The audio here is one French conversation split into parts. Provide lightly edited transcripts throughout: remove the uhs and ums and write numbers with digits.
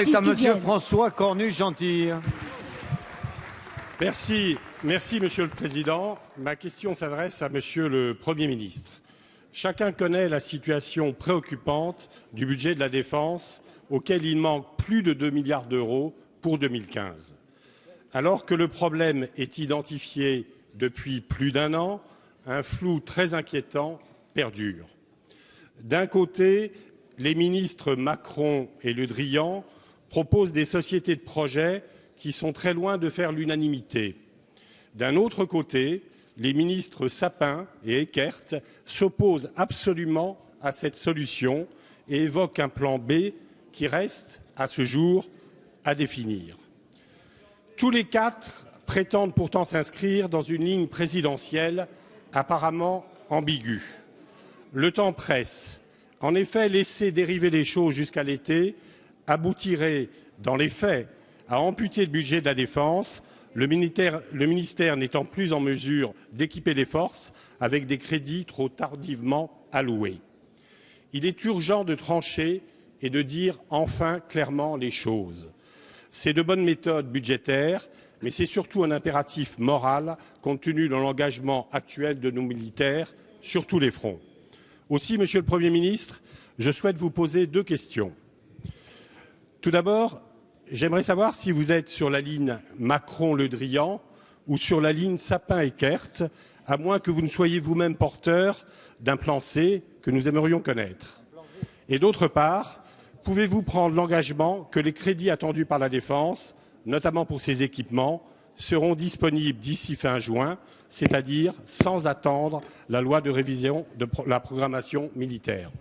C'est à Monsieur François Cornu-Gentil. Merci, Monsieur le Président. Ma question s'adresse à Monsieur le Premier ministre. Chacun connaît la situation préoccupante du budget de la Défense, auquel il manque plus de 2 milliards d'euros pour 2015. Alors que le problème est identifié depuis plus d'un an, un flou très inquiétant perdure. D'un côté, les ministres Macron et Le Drian proposent des sociétés de projet qui sont très loin de faire l'unanimité. D'un autre côté, les ministres Sapin et Eckert s'opposent absolument à cette solution et évoquent un plan B qui reste, à ce jour, à définir. Tous les quatre prétendent pourtant s'inscrire dans une ligne présidentielle apparemment ambiguë. Le temps presse. En effet, laisser dériver les choses jusqu'à l'été aboutirait, dans les faits, à amputer le budget de la Défense, le ministère n'étant plus en mesure d'équiper les forces avec des crédits trop tardivement alloués. Il est urgent de trancher et de dire enfin clairement les choses. C'est de bonnes méthodes budgétaires, mais c'est surtout un impératif moral compte tenu de l'engagement actuel de nos militaires sur tous les fronts. Aussi, Monsieur le Premier ministre, je souhaite vous poser deux questions. Tout d'abord, j'aimerais savoir si vous êtes sur la ligne Macron-Le Drian ou sur la ligne Sapin-Eckert, à moins que vous ne soyez vous-même porteur d'un plan C que nous aimerions connaître. Et d'autre part, pouvez-vous prendre l'engagement que les crédits attendus par la Défense, notamment pour ses équipements, seront disponibles d'ici fin juin, c'est-à-dire sans attendre la loi de révision de la programmation militaire?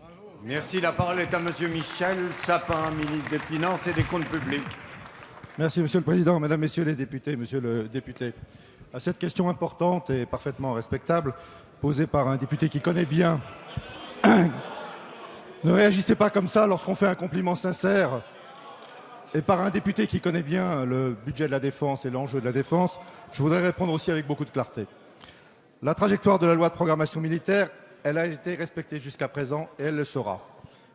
Merci. La parole est à Monsieur Michel Sapin, ministre des Finances et des Comptes publics. Merci, Monsieur le Président. Mesdames, Messieurs les députés, Monsieur le député, à cette question importante et parfaitement respectable, posée par un député qui connaît bien, ne réagissez pas comme ça lorsqu'on fait un compliment sincère, et par un député qui connaît bien le budget de la Défense et l'enjeu de la Défense, je voudrais répondre aussi avec beaucoup de clarté. La trajectoire de la loi de programmation militaire, elle a été respectée jusqu'à présent et elle le sera.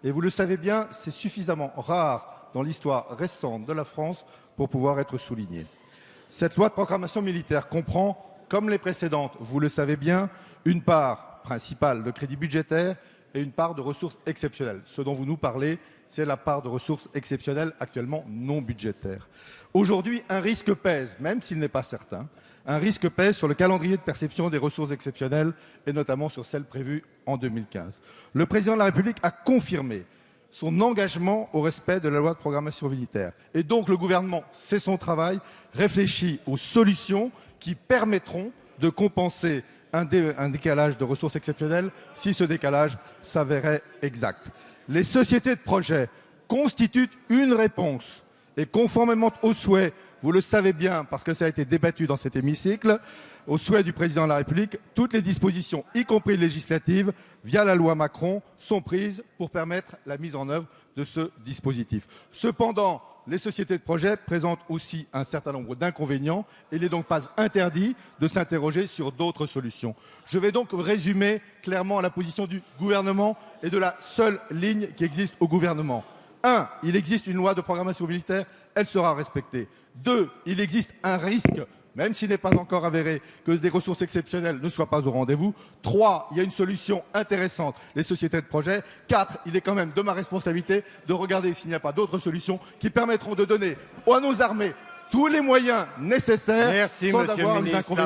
Et vous le savez bien, c'est suffisamment rare dans l'histoire récente de la France pour pouvoir être souligné. Cette loi de programmation militaire comprend, comme les précédentes, vous le savez bien, une part principale de crédit budgétaire et une part de ressources exceptionnelles. Ce dont vous nous parlez, c'est la part de ressources exceptionnelles actuellement non budgétaires. Aujourd'hui, un risque pèse, même s'il n'est pas certain, un risque pèse sur le calendrier de perception des ressources exceptionnelles et notamment sur celles prévues en 2015. Le président de la République a confirmé son engagement au respect de la loi de programmation militaire. Et donc le gouvernement, c'est son travail, réfléchit aux solutions qui permettront de compenser un décalage de ressources exceptionnelles si ce décalage s'avérait exact. Les sociétés de projet constituent une réponse et conformément aux souhaits, vous le savez bien parce que ça a été débattu dans cet hémicycle, au souhait du président de la République, toutes les dispositions, y compris législatives, via la loi Macron, sont prises pour permettre la mise en œuvre de ce dispositif. Cependant, les sociétés de projet présentent aussi un certain nombre d'inconvénients et il n'est donc pas interdit de s'interroger sur d'autres solutions. Je vais donc résumer clairement la position du gouvernement et de la seule ligne qui existe au gouvernement. 1. Il existe une loi de programmation militaire, elle sera respectée. 2. Il existe un risque, même s'il n'est pas encore avéré, que des ressources exceptionnelles ne soient pas au rendez-vous. 3. Il y a une solution intéressante, les sociétés de projet. 4. Il est quand même de ma responsabilité de regarder s'il n'y a pas d'autres solutions qui permettront de donner à nos armées tous les moyens nécessaires sans avoir les inconvénients.